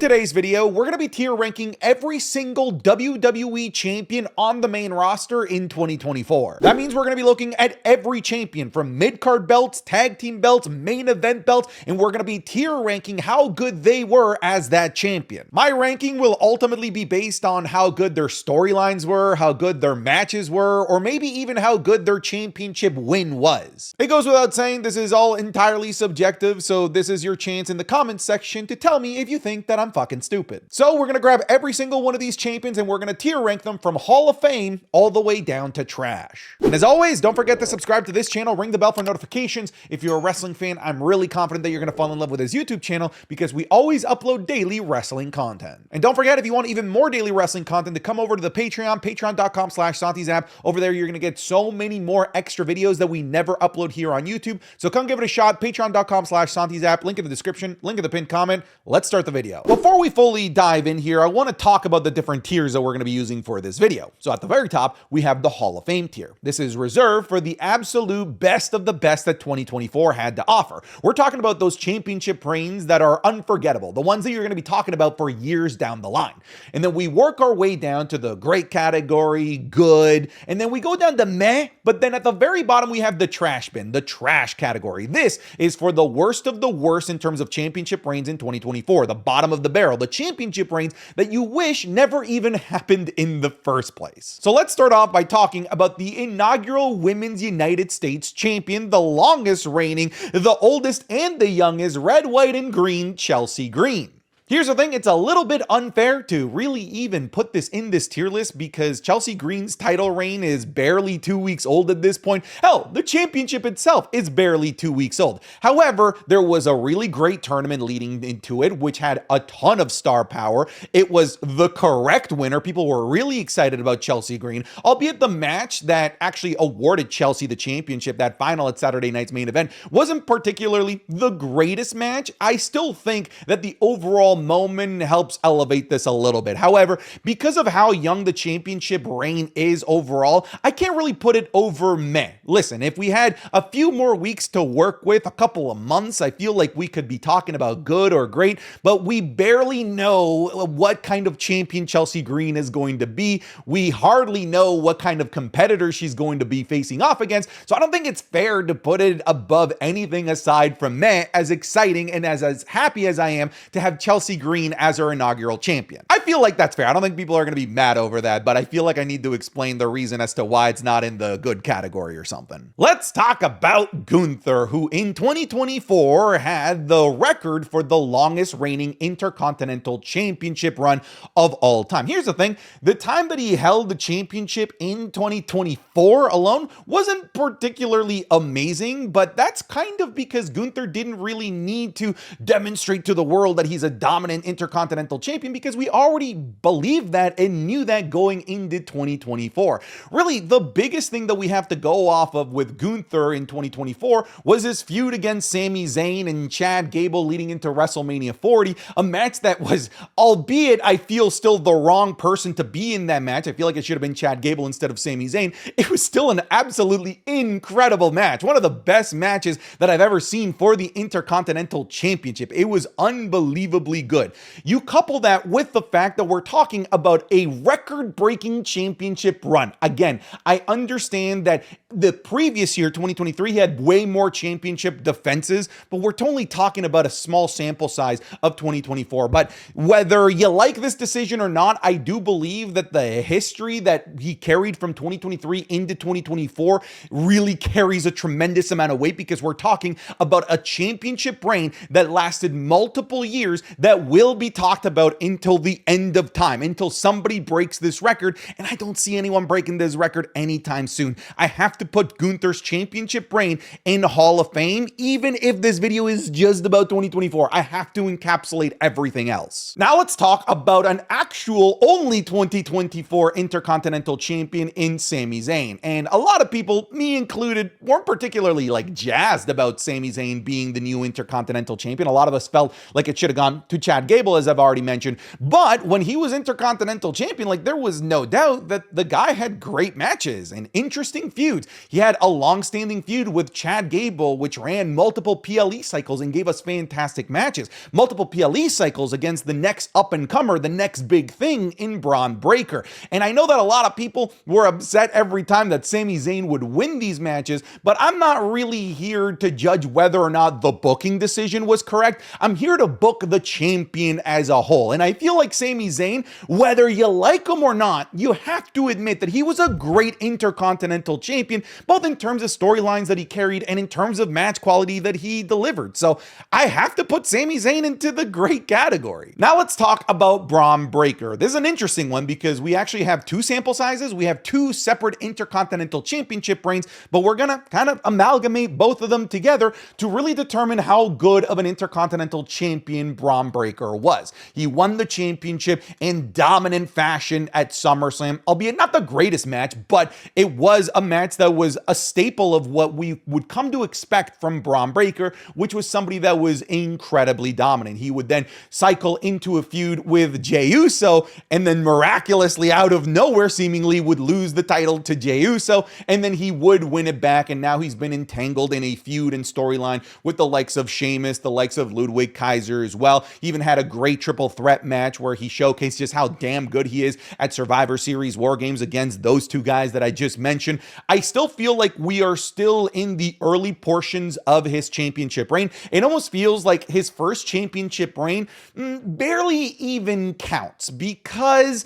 today's video, we're going to be tier ranking every single WWE champion on the main roster in 2024. That means we're going to be looking at every champion from mid-card belts, tag team belts, main event belts, and we're going to be tier ranking how good they were as that champion. My ranking will ultimately be based on how good their storylines were, how good their matches were, or maybe even how good their championship win was. It goes without saying this is all entirely subjective, so this is your chance in the comments section to tell me if you think that I'm fucking stupid. So we're gonna grab every single one of these champions and we're gonna tier rank them from Hall of Fame all the way down to trash. And as always, don't forget to subscribe to this channel, ring the bell for notifications. If you're a wrestling fan, I'm really confident that you're gonna fall in love with this YouTube channel because we always upload daily wrestling content. And don't forget, if you want even more daily wrestling content, to come over to the Patreon, patreon.com/SantiZap. Over there, you're gonna get so many more extra videos that we never upload here on YouTube. So come give it a shot, patreon.com/SantiZap, link in the description, link in the pinned comment. Let's start the video. Before we fully dive in here, I want to talk about the different tiers that we're going to be using for this video. So at the very top, we have the Hall of Fame tier. This is reserved for the absolute best of the best that 2024 had to offer. We're talking about those championship reigns that are unforgettable, the ones that you're going to be talking about for years down the line. And then we work our way down to the great category, good, and then we go down to meh, but then at the very bottom, we have the trash bin, the trash category. This is for the worst of the worst in terms of championship reigns in 2024, the bottom of the barrel, the championship reigns that you wish never even happened in the first place. So let's start off by talking about the inaugural Women's United States champion, the longest reigning, the oldest and the youngest, red, white, and green, Chelsea Green. Here's the thing, it's a little bit unfair to really even put this in this tier list because Chelsea Green's title reign is barely 2 weeks old at this point. Hell, the championship itself is barely 2 weeks old. However, there was a really great tournament leading into it, which had a ton of star power. It was the correct winner. People were really excited about Chelsea Green, albeit the match that actually awarded Chelsea the championship, that final at Saturday night's main event, wasn't particularly the greatest match. I still think that the overall moment helps elevate this a little bit. However, because of how young the championship reign is overall, I can't really put it over meh. Listen, if we had a few more weeks to work with, a couple of months, I feel like we could be talking about good or great, but we barely know what kind of champion Chelsea Green is going to be. We hardly know what kind of competitor she's going to be facing off against, so I don't think it's fair to put it above anything aside from meh, as exciting and as happy as I am to have Chelsea Green as our inaugural champion. I feel like that's fair. I don't think people are going to be mad over that, but I feel like I need to explain the reason as to why it's not in the good category or something. Let's talk about Gunther, who in 2024 had the record for the longest reigning Intercontinental Championship run of all time. Here's the thing, the time that he held the championship in 2024 alone wasn't particularly amazing, but that's kind of because Gunther didn't really need to demonstrate to the world that he's a dominant Intercontinental champion because we already believed that and knew that going into 2024. Really, the biggest thing that we have to go off of with Gunther in 2024 was his feud against Sami Zayn and Chad Gable leading into WrestleMania 40, a match that was, albeit I feel still the wrong person to be in that match. I feel like it should have been Chad Gable instead of Sami Zayn. It was still an absolutely incredible match. One of the best matches that I've ever seen for the Intercontinental Championship. It was unbelievably good. You couple that with the fact that we're talking about a record-breaking championship run. Again, I understand that the previous year, 2023, he had way more championship defenses, but we're only talking about a small sample size of 2024. But whether you like this decision or not, I do believe that the history that he carried from 2023 into 2024 really carries a tremendous amount of weight because we're talking about a championship reign that lasted multiple years that will be talked about until the end of time, until somebody breaks this record, and I don't see anyone breaking this record anytime soon. I have to put Gunther's championship reign in Hall of Fame, even if this video is just about 2024. I have to encapsulate everything else. Now let's talk about an actual only 2024 Intercontinental Champion in Sami Zayn. And a lot of people, me included, weren't particularly jazzed about Sami Zayn being the new Intercontinental Champion. A lot of us felt like it should have gone to to Chad Gable, as I've already mentioned. But when he was Intercontinental Champion, like, there was no doubt that the guy had great matches and interesting feuds. He had a long-standing feud with Chad Gable, which ran multiple PLE cycles and gave us fantastic matches. Multiple PLE cycles against the next up-and-comer, the next big thing in Bron Breakker. And I know that a lot of people were upset every time that Sami Zayn would win these matches, but I'm not really here to judge whether or not the booking decision was correct. I'm here to book the champion as a whole. And I feel like Sami Zayn, whether you like him or not, you have to admit that he was a great Intercontinental Champion, both in terms of storylines that he carried and in terms of match quality that he delivered. So I have to put Sami Zayn into the great category. Now let's talk about Bron Breakker. This is an interesting one because we actually have two sample sizes. We have two separate Intercontinental Championship reigns, but we're gonna kind of amalgamate both of them together to really determine how good of an Intercontinental Champion Bron Breakker was. He won the championship in dominant fashion at SummerSlam, albeit not the greatest match, but it was a match that was a staple of what we would come to expect from Bron Breakker, which was somebody that was incredibly dominant. He would then cycle into a feud with Jey Uso, and then miraculously out of nowhere seemingly would lose the title to Jey Uso, and then he would win it back, and now he's been entangled in a feud and storyline with the likes of Sheamus, the likes of Ludwig Kaiser as well. He even had a great triple threat match where he showcased just how damn good he is at Survivor Series War Games against those two guys that I just mentioned. I still feel like we are still in the early portions of his championship reign. It almost feels like his first championship reign barely even counts because,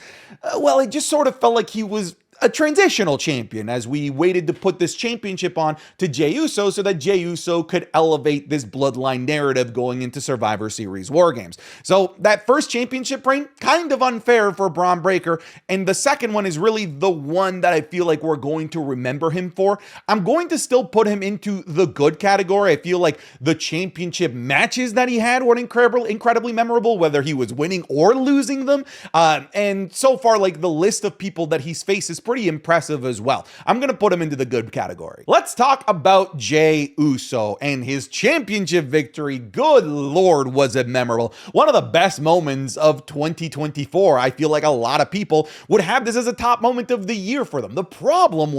well, it just sort of felt like he was a transitional champion as we waited to put this championship on to Jey Uso so that Jey Uso could elevate this bloodline narrative going into Survivor Series War Games. So that first championship reign, kind of unfair for Bron Breakker, and the second one is really the one that I feel like we're going to remember him for. I'm going to still put him into the good category. I feel like the championship matches that he had were incredibly memorable, whether he was winning or losing them. And so far, like, the list of people that he's faced is pretty impressive as well. I'm going to put him into the good category. Let's talk about Jey Uso and his championship victory. Good Lord, was it memorable. One of the best moments of 2024. I feel like a lot of people would have this as a top moment of the year for them. The problem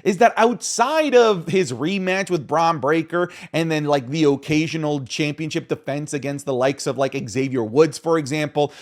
is that outside of his rematch with Bron Breakker and then like the occasional championship defense against the likes of like Xavier Woods, for example,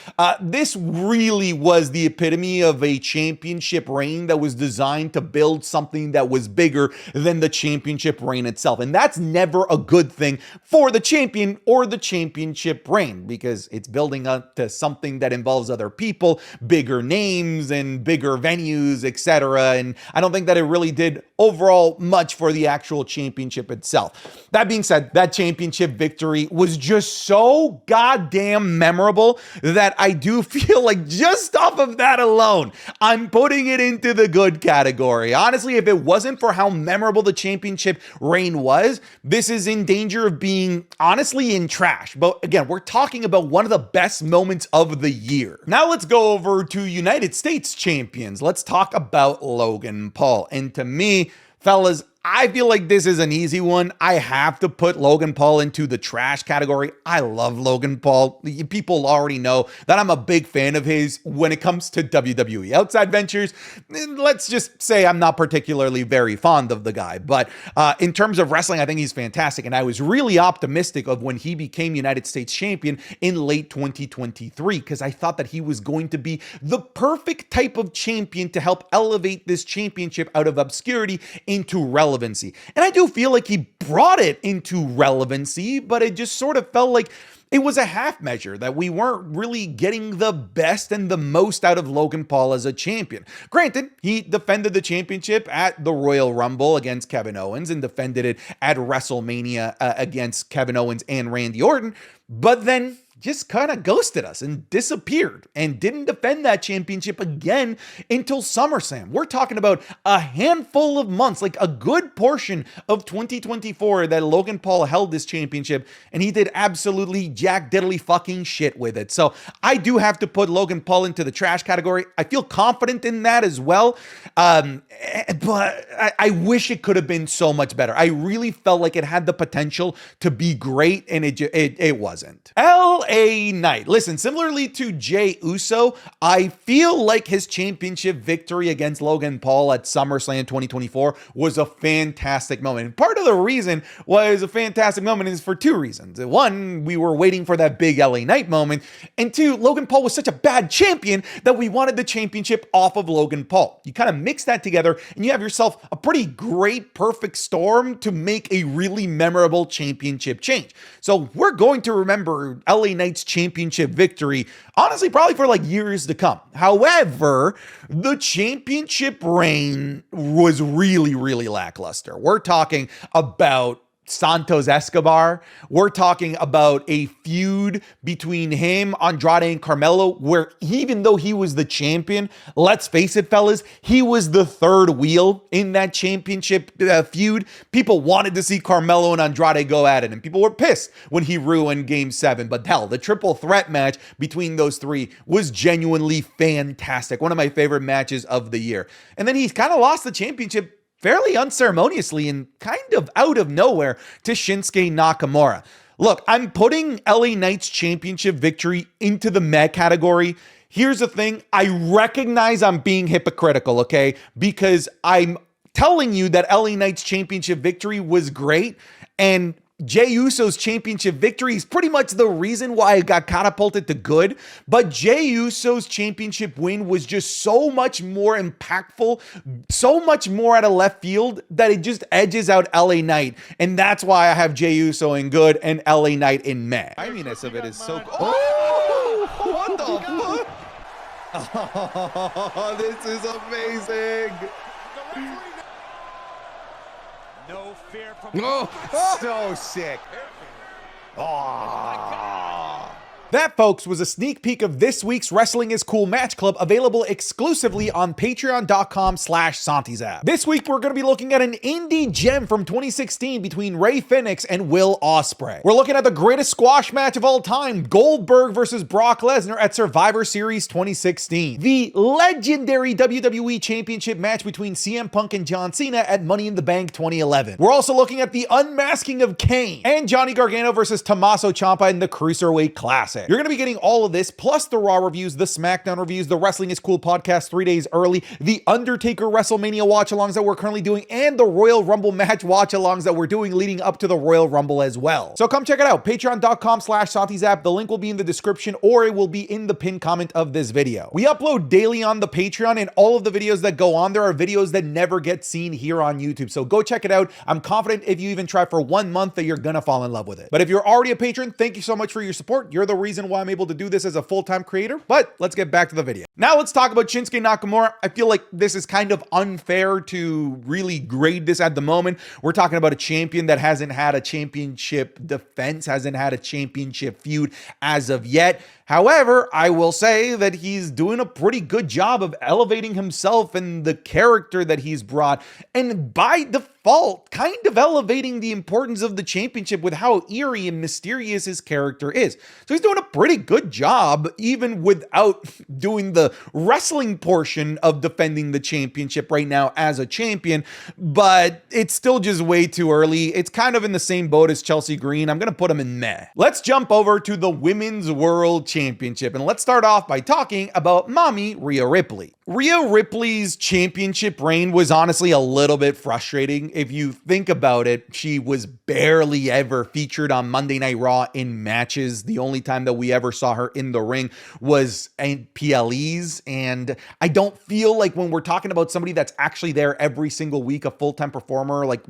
this really was the epitome of a championship reign that was designed to build something that was bigger than the championship reign itself. And that's never a good thing for the champion or the championship reign because it's building up to something that involves other people, bigger names and bigger venues, etc. And I don't think that it really did overall much for the actual championship itself. That being said, that championship victory was just so goddamn memorable that I do feel like just off of that alone, I'm putting it into the good category. Honestly, if it wasn't for how memorable the championship reign was, this is in danger of being honestly in trash. But again, we're talking about one of the best moments of the year. Now let's go over to United States champions. Let's talk about Logan Paul. And to me, fellas, I feel like this is an easy one. I have to put Logan Paul into the trash category. I love Logan Paul. People already know that I'm a big fan of his when it comes to WWE. Outside ventures, let's just say I'm not particularly very fond of the guy. But in terms of wrestling, I think he's fantastic. And I was really optimistic of when he became United States champion in late 2023 because I thought that he was going to be the perfect type of champion to help elevate this championship out of obscurity into relevancy. And I do feel like he brought it into relevancy, but it just sort of felt like it was a half measure, that we weren't really getting the best and the most out of Logan Paul as a champion. Granted, he defended the championship at the Royal Rumble against Kevin Owens and defended it at WrestleMania against Kevin Owens and Randy Orton, but then just kind of ghosted us and disappeared and didn't defend that championship again until SummerSlam. We're talking about a handful of months, like a good portion of 2024 that Logan Paul held this championship and he did absolutely jack diddly fucking shit with it. So I do have to put Logan Paul into the trash category. I feel confident in that as well. But I wish it could have been so much better. I really felt like it had the potential to be great and it wasn't. LA Knight. Listen, similarly to Jey Uso, I feel like his championship victory against Logan Paul at SummerSlam 2024 was a fantastic moment. And part of the reason was a fantastic moment is for two reasons. One, we were waiting for that big LA Knight moment. And two, Logan Paul was such a bad champion that we wanted the championship off of Logan Paul. You kind of mix that together and you have yourself a pretty great, perfect storm to make a really memorable championship change. So we're going to remember LA Knight's championship victory, honestly, probably for like years to come. However, the championship reign was really, really lackluster. We're talking about Santos Escobar. We're talking about a feud between him, Andrade, and Carmelo, where even though he was the champion, let's face it, fellas, he was the third wheel in that championship feud. People wanted to see Carmelo and Andrade go at it, and people were pissed when he ruined Game 7. But hell, the triple threat match between those three was genuinely fantastic. One of my favorite matches of the year. And then he's kind of lost the championship fairly unceremoniously and kind of out of nowhere to Shinsuke Nakamura. Look, I'm putting LA Knight's championship victory into the meh category. Here's the thing. I recognize I'm being hypocritical, okay? Because I'm telling you that LA Knight's championship victory was great, and Jey Uso's championship victory is pretty much the reason why I got catapulted to good, but Jey Uso's championship win was just so much more impactful, so much more out of left field that it just edges out LA Knight, and that's why I have Jey Uso in good and LA Knight in meh. I mean, of it is so cool. Oh, what the fuck? Oh, this is amazing. No fear from so sick. Oh. That, folks, was a sneak peek of this week's Wrestling is Cool Match Club, available exclusively on patreon.com/SantiZap. This week, we're going to be looking at an indie gem from 2016 between Rey Fenix and Will Ospreay. We're looking at the greatest squash match of all time, Goldberg versus Brock Lesnar at Survivor Series 2016. The legendary WWE Championship match between CM Punk and John Cena at Money in the Bank 2011. We're also looking at the unmasking of Kane and Johnny Gargano versus Tommaso Ciampa in the Cruiserweight Classic. You're going to be getting all of this, plus the Raw reviews, the SmackDown reviews, the Wrestling is Cool podcast 3 days early, the Undertaker WrestleMania watch-alongs that we're currently doing, and the Royal Rumble match watch-alongs that we're doing leading up to the Royal Rumble as well. So come check it out, patreon.com/SantiZap. The link will be in the description, or it will be in the pinned comment of this video. We upload daily on the Patreon, and all of the videos that go on there are videos that never get seen here on YouTube. So go check it out. I'm confident if you even try for 1 month that you're gonna fall in love with it. But if you're already a patron, thank you so much for your support. You're the reason why I'm able to do this as a full-time creator. But let's get back to the video. Now let's talk about Shinsuke Nakamura. I feel like this is kind of unfair to really grade this at the moment. We're talking about a champion that hasn't had a championship defense, hasn't had a championship feud as of yet. However, I will say that he's doing a pretty good job of elevating himself and the character that he's brought, and by default, kind of elevating the importance of the championship with how eerie and mysterious his character is. So he's doing a pretty good job, even without doing the wrestling portion of defending the championship right now as a champion, but it's still just way too early. It's kind of in the same boat as Chelsea Green. I'm going to put him in meh. Let's jump over to the Women's World Championship, and let's start off by talking about Mommy Rhea Ripley. Rhea Ripley's championship reign was honestly a little bit frustrating. If you think about it, she was barely ever featured on Monday Night Raw in matches. The only time that we ever saw her in the ring was in PLEs, and I don't feel like when we're talking about somebody that's actually there every single week, a full-time performer, like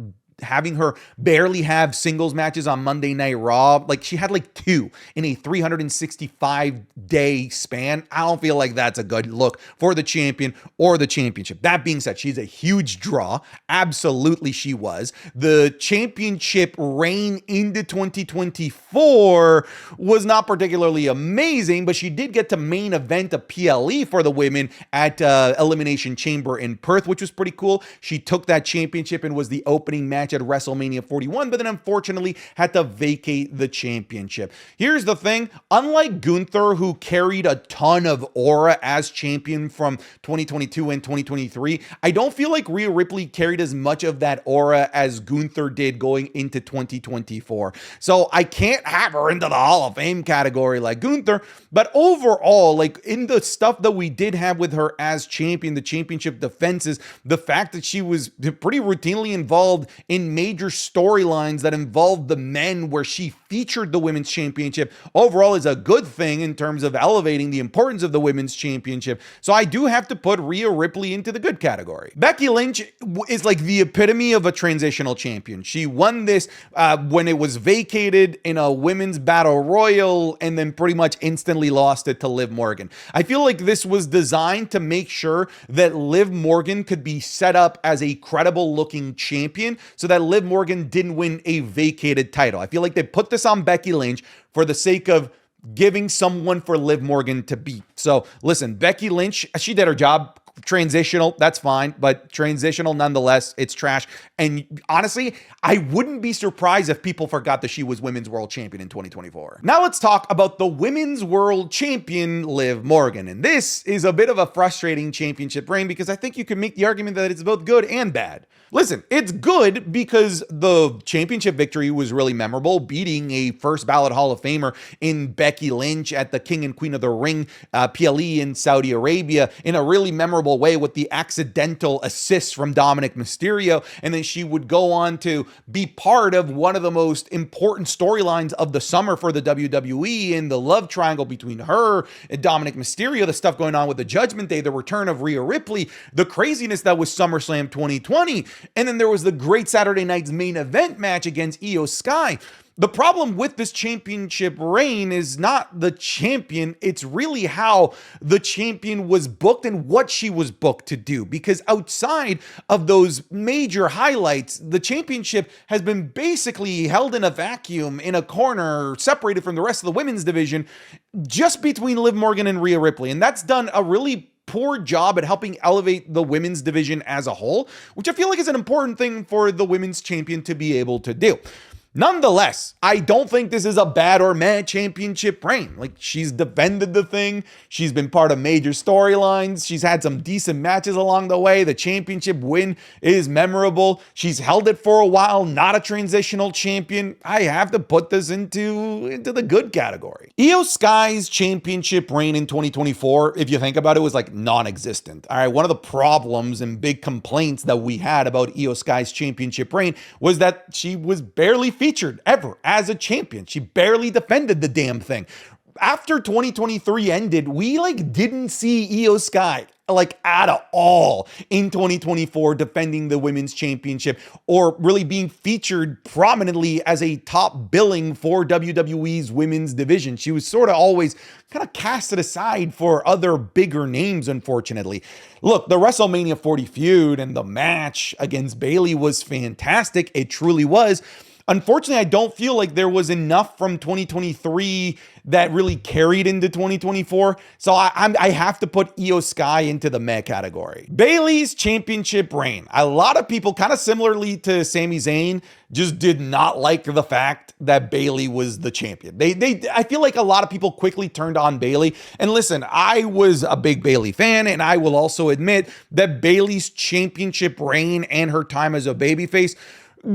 having her barely have singles matches on Monday Night Raw, like she had like 2 in a 365-day span. I don't feel like that's a good look for the champion or the championship. That being said, she's a huge draw. Absolutely she was. The championship reign into 2024 was not particularly amazing, but she did get to main event a PLE for the women at Elimination Chamber in Perth, which was pretty cool. She took that championship and was the opening match match at WrestleMania 41, but then unfortunately had to vacate the championship. Here's the thing, unlike Gunther, who carried a ton of aura as champion from 2022 and 2023, I don't feel like Rhea Ripley carried as much of that aura as Gunther did going into 2024. So I can't have her into the Hall of Fame category like Gunther, but overall, like in the stuff that we did have with her as champion, the championship defenses, the fact that she was pretty routinely involved in major storylines that involved the men where she featured the women's championship, overall is a good thing in terms of elevating the importance of the women's championship. So I do have to put Rhea Ripley into the good category. Becky Lynch is like the epitome of a transitional champion. She won this when it was vacated in a women's battle royal and then pretty much instantly lost it to Liv Morgan. I feel like this was designed to make sure that Liv Morgan could be set up as a credible looking champion so that Liv Morgan didn't win a vacated title. I feel like they put this on Becky Lynch for the sake of giving someone for Liv Morgan to beat. So listen, Becky Lynch, she did her job. Transitional, that's fine, but transitional nonetheless, it's trash. And honestly, I wouldn't be surprised if people forgot that she was women's world champion in 2024. Now let's talk about the women's world champion, Liv Morgan. And this is a bit of a frustrating championship reign because I think you can make the argument that it's both good and bad. Listen, it's good because the championship victory was really memorable, beating a first ballot Hall of Famer in Becky Lynch at the King and Queen of the Ring PLE in Saudi Arabia in a really memorable way with the accidental assist from Dominic Mysterio. And then she would go on to be part of one of the most important storylines of the summer for the WWE in the love triangle between her and Dominic Mysterio, the stuff going on with the Judgment Day, the return of Rhea Ripley, the craziness that was SummerSlam 2020. And then there was the great Saturday night's main event match against Io Sky. The problem with this championship reign is not the champion, it's really how the champion was booked and what she was booked to do. Because outside of those major highlights, the championship has been basically held in a vacuum in a corner, separated from the rest of the women's division, just between Liv Morgan and Rhea Ripley. And that's done a really poor job at helping elevate the women's division as a whole, which I feel like is an important thing for the women's champion to be able to do. Nonetheless, I don't think this is a bad or meh championship reign. Like, she's defended the thing. She's been part of major storylines. She's had some decent matches along the way. The championship win is memorable. She's held it for a while, not a transitional champion. I have to put this into the good category. Io Sky's championship reign in 2024, if you think about it, was like non-existent. All right, one of the problems and big complaints that we had about Io Sky's championship reign was that she was barely featured ever as a champion. She barely defended the damn thing. After 2023 ended, we didn't see Io Sky at all in 2024 defending the women's championship or really being featured prominently as a top billing for WWE's women's division. She was sort of always kind of casted aside for other bigger names, unfortunately. Look, the WrestleMania 40 feud and the match against Bayley was fantastic. It truly was. Unfortunately, I don't feel like there was enough from 2023 that really carried into 2024. So I have to put Io Sky into the meh category. Bayley's championship reign. A lot of people, kind of similarly to Sami Zayn, just did not like the fact that Bayley was the champion. I feel like a lot of people quickly turned on Bayley. And listen, I was a big Bayley fan, and I will also admit that Bayley's championship reign and her time as a babyface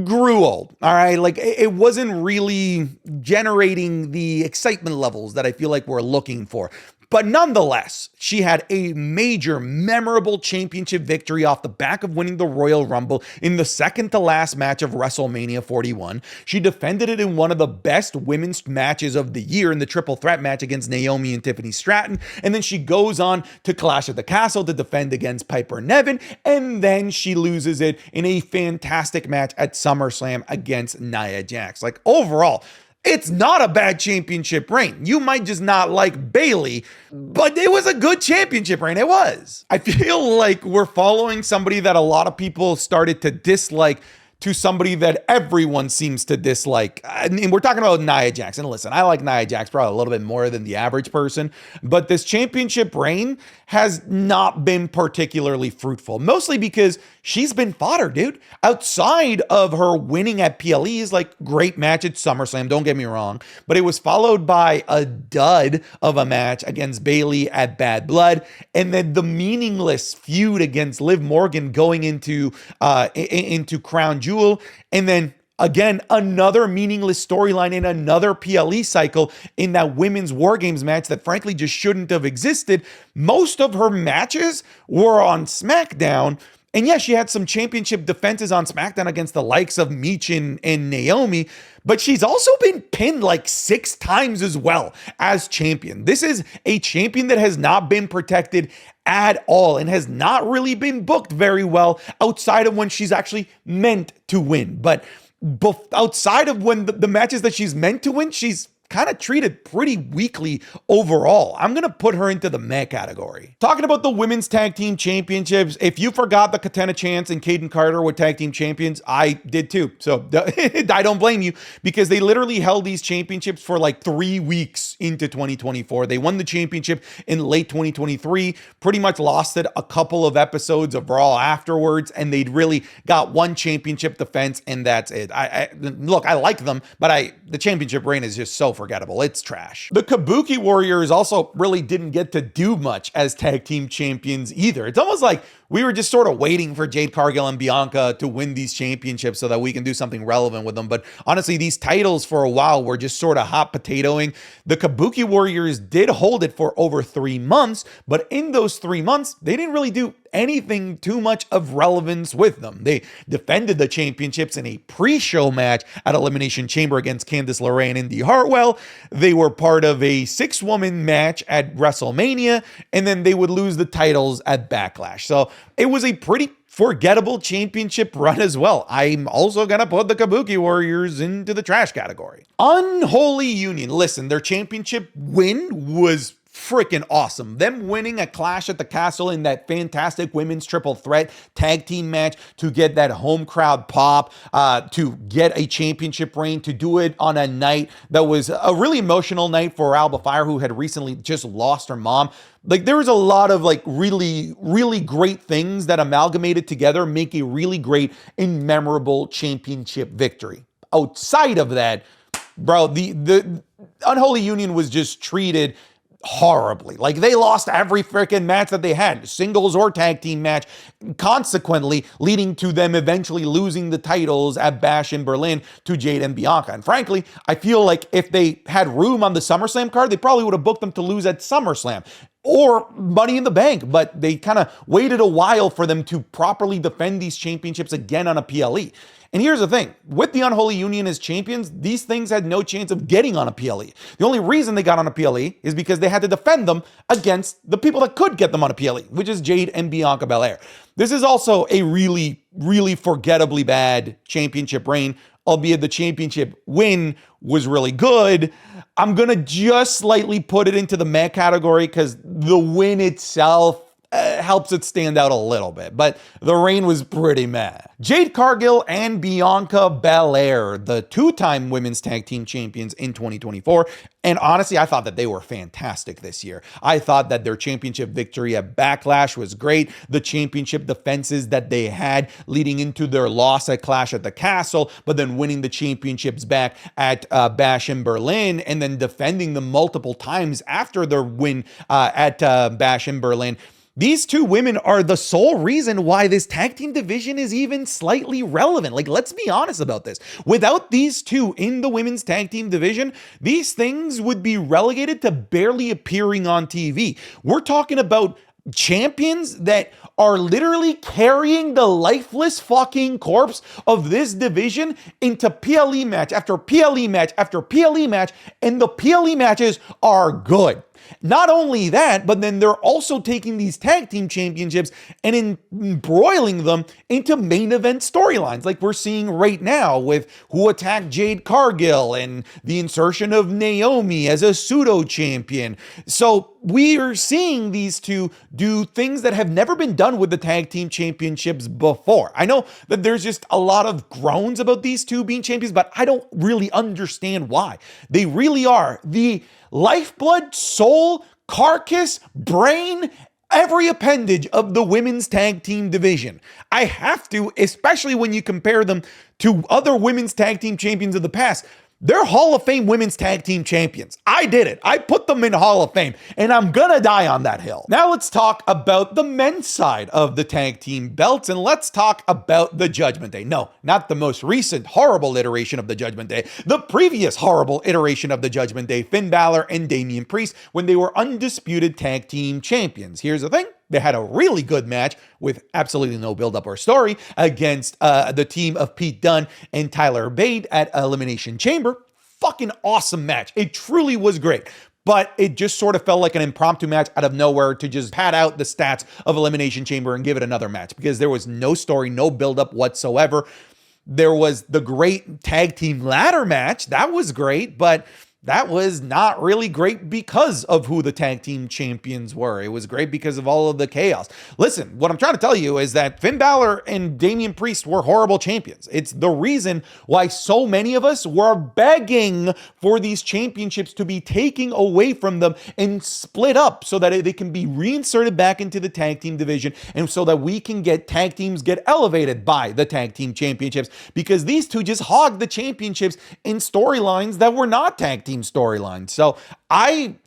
grew old. All right. It wasn't really generating the excitement levels that I feel like we're looking for. But nonetheless, she had a major, memorable championship victory off the back of winning the Royal Rumble in the second to last match of WrestleMania 41. She defended it in one of the best women's matches of the year in the triple threat match against Naomi and Tiffany Stratton. And then she goes on to Clash at the Castle to defend against Piper Niven. And then she loses it in a fantastic match at SummerSlam against Nia Jax. Overall, it's not a bad championship reign. You might just not like Bayley, but it was a good championship reign. It was. I feel like we're following somebody that a lot of people started to dislike to somebody that everyone seems to dislike. And we're talking about Nia Jax. And listen, I like Nia Jax probably a little bit more than the average person, but this championship reign has not been particularly fruitful, mostly because she's been fodder, dude. Outside of her winning at PLE's, like, great match at SummerSlam, don't get me wrong, but it was followed by a dud of a match against Bayley at Bad Blood, and then the meaningless feud against Liv Morgan going into Crown Jewel, and then again, another meaningless storyline in another PLE cycle in that women's War Games match that frankly just shouldn't have existed. Most of her matches were on SmackDown. And yes, she had some championship defenses on SmackDown against the likes of Michin and Naomi, but she's also been pinned like 6 times as well as champion. This is a champion that has not been protected at all and has not really been booked very well outside of when she's actually meant to win. But outside of when the matches that she's meant to win, she's kind of treated pretty weakly overall. I'm going to put her into the meh category. Talking about the women's tag team championships, if you forgot the Katana Chance and Kaden Carter were tag team champions, I did too. So I don't blame you, because they literally held these championships for like 3 weeks into 2024. They won the championship in late 2023, pretty much lost it a couple of episodes of Raw afterwards, and they'd really got one championship defense, and that's it. Look, I like them, but the championship reign is just so forgettable. It's trash. The Kabuki Warriors also really didn't get to do much as tag team champions either. It's almost like we were just sort of waiting for Jade Cargill and Bianca to win these championships so that we can do something relevant with them. But honestly, these titles for a while were just sort of hot potatoing. The Kabuki Warriors did hold it for over 3 months, but in those 3 months, they didn't really do anything too much of relevance with them. They defended the championships in a pre-show match at Elimination Chamber against Candice LeRae and Indy Hartwell. They were part of a 6-woman match at WrestleMania, and then they would lose the titles at Backlash. So it was a pretty forgettable championship run as well. I'm also going to put the Kabuki Warriors into the trash category. Unholy Union. Listen, their championship win was freaking awesome. Them winning a Clash at the Castle in that fantastic women's triple threat tag team match to get that home crowd pop, to get a championship reign, to do it on a night that was a really emotional night for Alba Fire, who had recently just lost her mom. Like, there was a lot of like really, really great things that amalgamated together, make a really great and memorable championship victory. Outside of that, bro, the Unholy Union was just treated horribly. Like, they lost every freaking match that they had, singles or tag team match, consequently leading to them eventually losing the titles at Bash in Berlin to Jade and Bianca. And frankly, I feel like if they had room on the SummerSlam card, they probably would have booked them to lose at SummerSlam or Money in the Bank, but they kind of waited a while for them to properly defend these championships again on a PLE. And here's the thing, with the Unholy Union as champions, these things had no chance of getting on a PLE. The only reason they got on a PLE is because they had to defend them against the people that could get them on a PLE, which is Jade and Bianca Belair. This is also a really, really forgettably bad championship reign, albeit the championship win was really good. I'm going to just slightly put it into the meh category because the win itself helps it stand out a little bit, but the reign was pretty meh. Jade Cargill and Bianca Belair, the 2-time women's tag team champions in 2024. And honestly, I thought that they were fantastic this year. I thought that their championship victory at Backlash was great. The championship defenses that they had leading into their loss at Clash at the Castle, but then winning the championships back at Bash in Berlin, and then defending them multiple times after their win at Bash in Berlin. These two women are the sole reason why this tag team division is even slightly relevant. Like, let's be honest about this. Without these two in the women's tag team division, these things would be relegated to barely appearing on TV. We're talking about champions that are literally carrying the lifeless fucking corpse of this division into PLE match after PLE match after PLE match, and the PLE matches are good. Not only that, but then they're also taking these tag team championships and embroiling them into main event storylines, like we're seeing right now with who attacked Jade Cargill and the insertion of Naomi as a pseudo champion. So we are seeing these two do things that have never been done with the tag team championships before. I know that there's just a lot of groans about these two being champions, but I don't really understand why. They really are the lifeblood, soul, carcass, brain, every appendage of the women's tag team division. I have to, especially when you compare them to other women's tag team champions of the past. They're Hall of Fame women's tag team champions. I did it. I put them in Hall of Fame, and I'm gonna die on that hill. Now let's talk about the men's side of the tag team belts, and let's talk about the Judgment Day. No, not the most recent horrible iteration of the Judgment Day. The previous horrible iteration of the Judgment Day, Finn Balor and Damian Priest, when they were undisputed tag team champions. Here's the thing. They had a really good match with absolutely no build-up or story against the team of Pete Dunne and Tyler Bate at Elimination Chamber. Fucking awesome match. It truly was great. But it just sort of felt like an impromptu match out of nowhere to just pad out the stats of Elimination Chamber and give it another match because there was no story, no build-up whatsoever. There was the great tag team ladder match. That was great, but that was not really great because of who the tag team champions were. It was great because of all of the chaos. Listen, what I'm trying to tell you is that Finn Balor and Damian Priest were horrible champions. It's the reason why so many of us were begging for these championships to be taken away from them and split up so that they can be reinserted back into the tag team division and so that we can get tag teams get elevated by the tag team championships because these two just hogged the championships in storylines that were not tag team storyline. So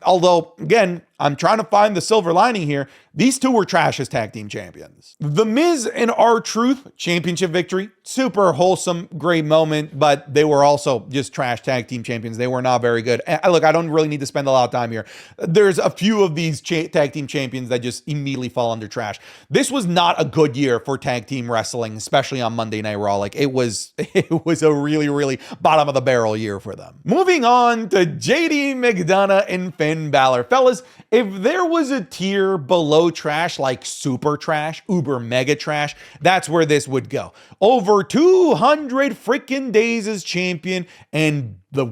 although again, I'm trying to find the silver lining here, these two were trash as tag team champions. The Miz and R-Truth championship victory, super wholesome, great moment, but they were also just trash tag team champions. They were not very good. And look, I don't really need to spend a lot of time here. There's a few of these tag team champions that just immediately fall under trash. This was not a good year for tag team wrestling, especially on Monday Night Raw. Like it was a really, really bottom of the barrel year for them. Moving on to JD McDonough and Finn Balor. Fellas, if there was a tier below trash, like super trash, uber mega trash, that's where this would go. Over 200 freaking days as champion and the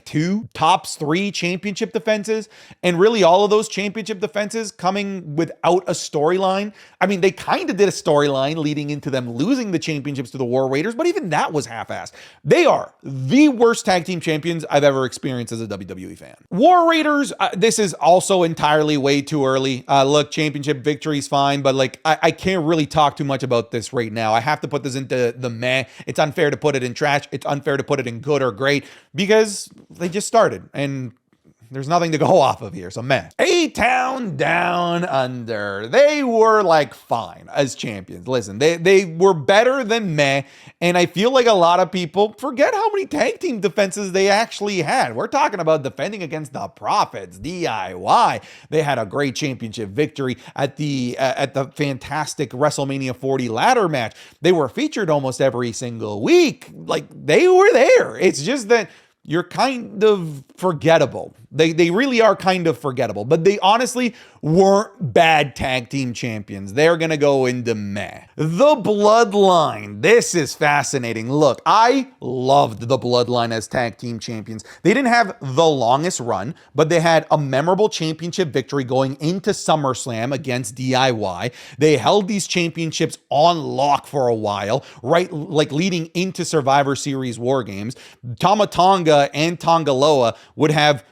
two tops 3 championship defenses, and really all of those championship defenses coming without a storyline. I mean, they kind of did a storyline leading into them losing the championships to the War Raiders, but even that was half-assed. They are the worst tag team champions I've ever experienced as a WWE fan. War Raiders, this is also entirely way too early. Look, championship victory's fine, but I can't really talk too much about this right now. I have to put this into the meh. It's unfair to put it in trash. It's unfair to put it in good or great, because they just started and there's nothing to go off of here, so meh. A-Town Down Under. They were fine as champions. Listen, they were better than meh, and I feel like a lot of people forget how many tag team defenses they actually had. We're talking about defending against the Profits, DIY. They had a great championship victory at the fantastic WrestleMania 40 ladder match. They were featured almost every single week. They were there. It's just that you're kind of forgettable. They really are kind of forgettable, but they honestly weren't bad tag team champions. They're going to go into meh. The Bloodline. This is fascinating. Look, I loved the Bloodline as tag team champions. They didn't have the longest run, but they had a memorable championship victory going into SummerSlam against DIY. They held these championships on lock for a while, right? Leading into Survivor Series War Games. Tama Tonga and Tongaloa would have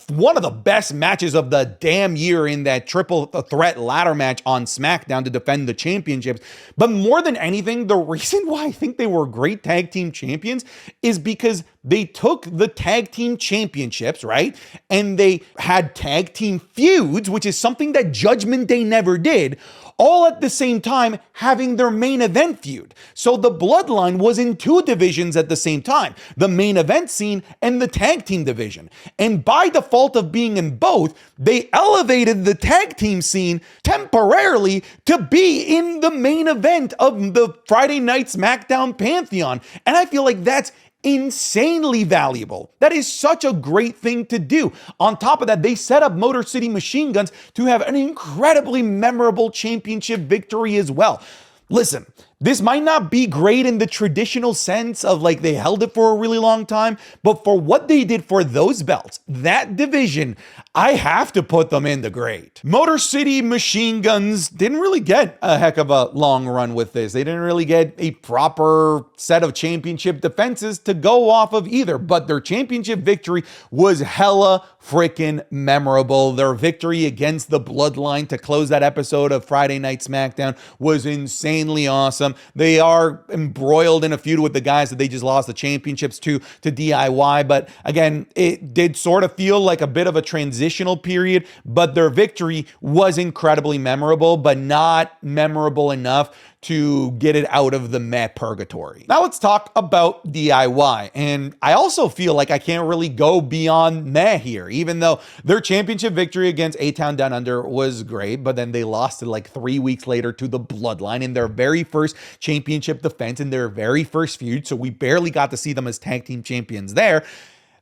one of the best matches of the damn year in that triple threat ladder match on SmackDown to defend the championships. But more than anything, the reason why I think they were great tag team champions is because they took the tag team championships, right? And they had tag team feuds, which is something that Judgment Day never did, all at the same time having their main event feud. So the Bloodline was in 2 divisions at the same time, the main event scene and the tag team division. And by default of being in both, they elevated the tag team scene temporarily to be in the main event of the Friday Night SmackDown Pantheon. And I feel like that's insanely valuable. That is such a great thing to do. On top of that, they set up Motor City Machine Guns to have an incredibly memorable championship victory as well. Listen, This might not be great in the traditional sense of like they held it for a really long time, but for what they did for those belts, that division, I have to put them in the great. Motor City Machine Guns didn't really get a heck of a long run with this. They didn't really get a proper set of championship defenses to go off of either, but their championship victory was hella freaking memorable. Their victory against the Bloodline to close that episode of Friday Night SmackDown was insanely awesome. They are embroiled in a feud with the guys that they just lost the championships to DIY, but again, it did sort of feel like a bit of a transitional period, but their victory was incredibly memorable, but not memorable enough to get it out of the meh purgatory. Now let's talk about DIY. And I also feel like I can't really go beyond meh here, even though their championship victory against A-Town Down Under was great, but then they lost it like 3 weeks later to the Bloodline in their very first championship defense in their very first feud. So we barely got to see them as tag team champions there.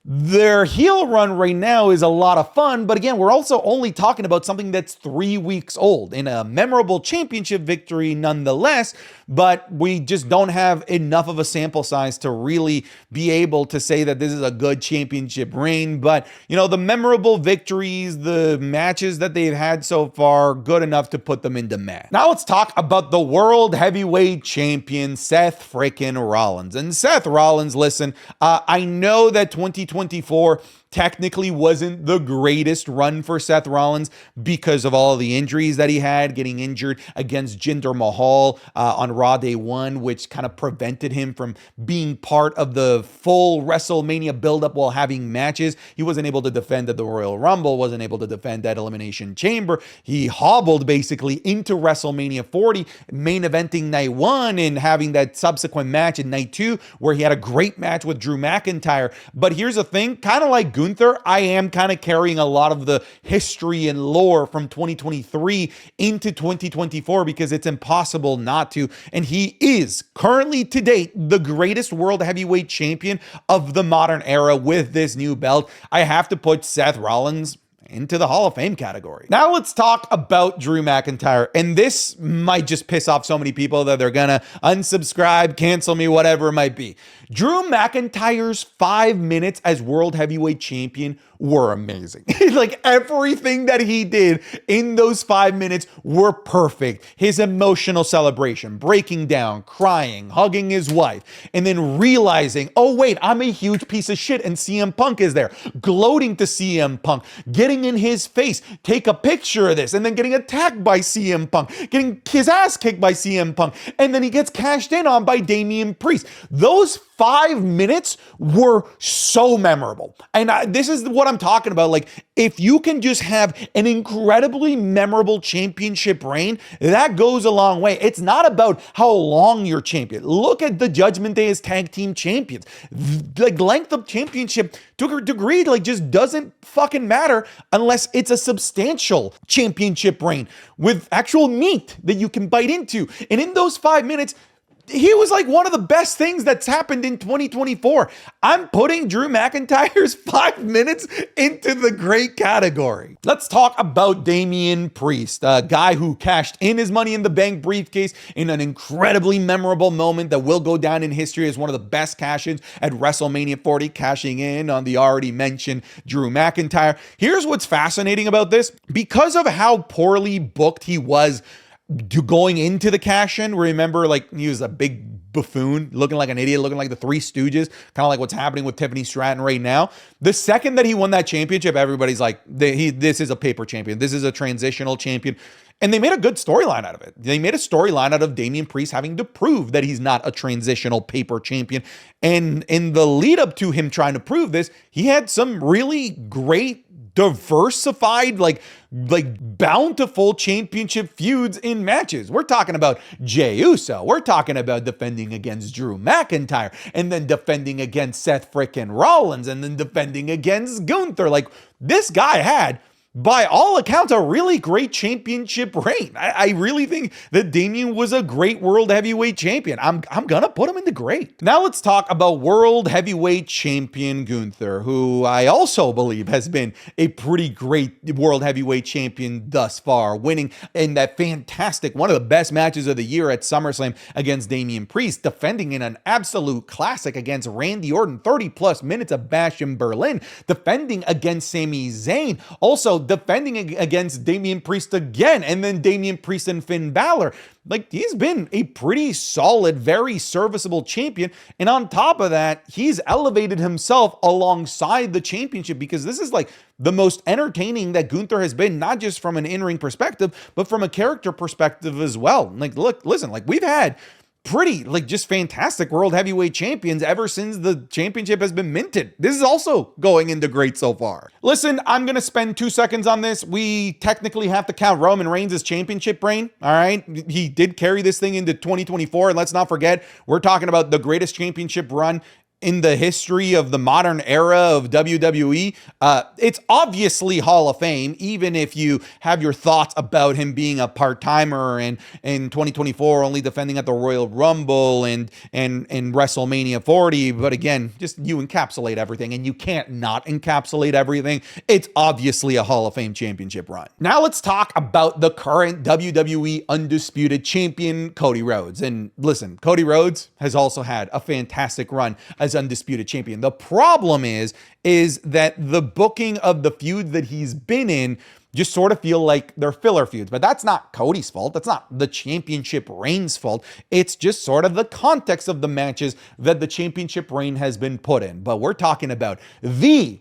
Their heel run right now is a lot of fun, but again, we're also only talking about something that's 3 weeks old in a memorable championship victory nonetheless, but we just don't have enough of a sample size to really be able to say that this is a good championship reign. But, you know, the memorable victories, the matches that they've had so far, good enough to put them into meh. Now let's talk about the World Heavyweight Champion, Seth freaking Rollins. And Seth Rollins, listen, I know that 2024 technically wasn't the greatest run for Seth Rollins because of all of the injuries that he had, getting injured against Jinder Mahal on Raw Day 1, which kind of prevented him from being part of the full WrestleMania buildup while having matches. He wasn't able to defend at the Royal Rumble, wasn't able to defend at Elimination Chamber. He hobbled basically into WrestleMania 40, main eventing night 1 and having that subsequent match in night 2 where he had a great match with Drew McIntyre. But here's the thing, kind of like Gunther, I am kind of carrying a lot of the history and lore from 2023 into 2024 because it's impossible not to. And he is currently to date the greatest world heavyweight champion of the modern era with this new belt. I have to put Seth Rollins into the Hall of Fame category. Now let's talk about Drew McIntyre. And this might just piss off so many people that they're gonna unsubscribe, cancel me, whatever it might be. Drew McIntyre's 5 minutes as World Heavyweight Champion were amazing. Like everything that he did in those 5 minutes were perfect. His emotional celebration, breaking down, crying, hugging his wife, and then realizing, oh wait, I'm a huge piece of shit and CM Punk is there. Gloating to CM Punk, getting in his face, take a picture of this, and then getting attacked by CM Punk, getting his ass kicked by CM Punk, and then he gets cashed in on by Damian Priest. Those 5 minutes were so memorable. And this is what I'm talking about. Like, if you can just have an incredibly memorable championship reign, that goes a long way. It's not about how long you're champion. Look at the Judgment Day as tag team champions. Like, length of championship to a degree, like, just doesn't fucking matter unless it's a substantial championship reign with actual meat that you can bite into. And in those 5 minutes, he was like one of the best things that's happened in 2024. I'm putting Drew McIntyre's 5 minutes into the great category. Let's talk about Damian Priest, a guy who cashed in his Money in the Bank briefcase in an incredibly memorable moment that will go down in history as one of the best cash-ins at WrestleMania 40, cashing in on the already mentioned Drew McIntyre. Here's what's fascinating about this. Because of how poorly booked he was going into the cash-in, remember, like, he was a big buffoon, looking like an idiot, looking like the Three Stooges, kind of like what's happening with Tiffany Stratton right now. The second that he won that championship, everybody's like, this is a paper champion. This is a transitional champion. And they made a good storyline out of it. They made a storyline out of Damian Priest having to prove that he's not a transitional paper champion. And in the lead up to him trying to prove this, he had some really great diversified, like bountiful championship feuds in matches. We're talking about Jey Uso. We're talking about defending against Drew McIntyre and then defending against Seth frickin' Rollins and then defending against Gunther. Like, this guy had by all accounts, a really great championship reign. I really think that Damian was a great world heavyweight champion. I'm gonna put him in the great. Now let's talk about world heavyweight champion Gunther, who I also believe has been a pretty great world heavyweight champion thus far, winning in that fantastic, one of the best matches of the year at SummerSlam against Damian Priest, defending in an absolute classic against Randy Orton, 30 plus minutes of Bash in Berlin, defending against Sami Zayn, also defending against Damian Priest again, and then Damian Priest and Finn Balor. Like, he's been a pretty solid, very serviceable champion. And on top of that, he's elevated himself alongside the championship, because this is like the most entertaining that Gunther has been, not just from an in-ring perspective, but from a character perspective as well. Like, look, listen, like, we've had pretty, like, just fantastic world heavyweight champions ever since the championship has been minted. This is also going into great so far. Listen, I'm going to spend 2 seconds on this. We technically have to count Roman Reigns' championship reign. All right. He did carry this thing into 2024. And let's not forget, we're talking about the greatest championship run in the history of the modern era of WWE. It's obviously Hall of Fame, even if you have your thoughts about him being a part-timer and in 2024 only defending at the Royal Rumble and WrestleMania 40. But again, just you encapsulate everything, and you can't not encapsulate everything. It's obviously a Hall of Fame championship run. Now let's talk about the current WWE Undisputed Champion, Cody Rhodes. And listen, Cody Rhodes has also had a fantastic run as Undisputed Champion. The problem is that the booking of the feuds that he's been in just sort of feel like they're filler feuds. But that's not Cody's fault. That's not the championship reign's fault. It's just sort of the context of the matches that the championship reign has been put in. But we're talking about the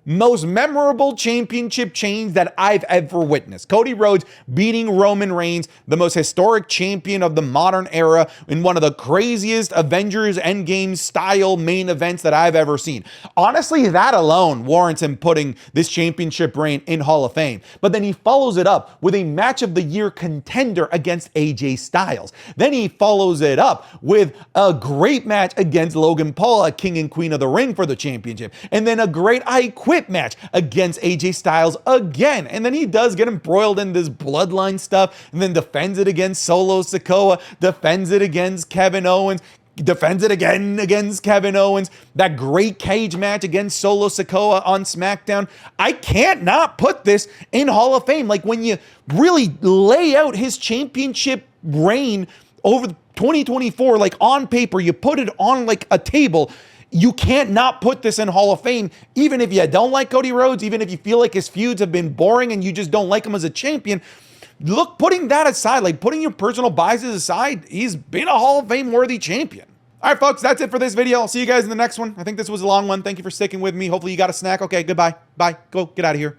most memorable championship change that I've ever witnessed. Cody Rhodes beating Roman Reigns, the most historic champion of the modern era, in one of the craziest Avengers Endgame style main events that I've ever seen. Honestly, that alone warrants him putting this championship reign in Hall of Fame. But then he follows it up with a match of the year contender against AJ Styles. Then he follows it up with a great match against Logan Paul, a king and queen of the ring for the championship. And then a great I Quit match against AJ Styles again. And then he does get embroiled in this bloodline stuff, and then defends it against Solo Sikoa, defends it against Kevin Owens, defends it again against Kevin Owens, that great cage match against Solo Sikoa on SmackDown. I can't not put this in Hall of Fame. Like, when you really lay out his championship reign over 2024, like on paper, you put it on like a table, you can't not put this in Hall of Fame, even if you don't like Cody Rhodes, even if you feel like his feuds have been boring and you just don't like him as a champion. Look, putting that aside, like putting your personal biases aside, he's been a Hall of Fame worthy champion. All right, folks, that's it for this video. I'll see you guys in the next one. I think this was a long one. Thank you for sticking with me. Hopefully you got a snack. Okay, goodbye. Bye. Go, get out of here.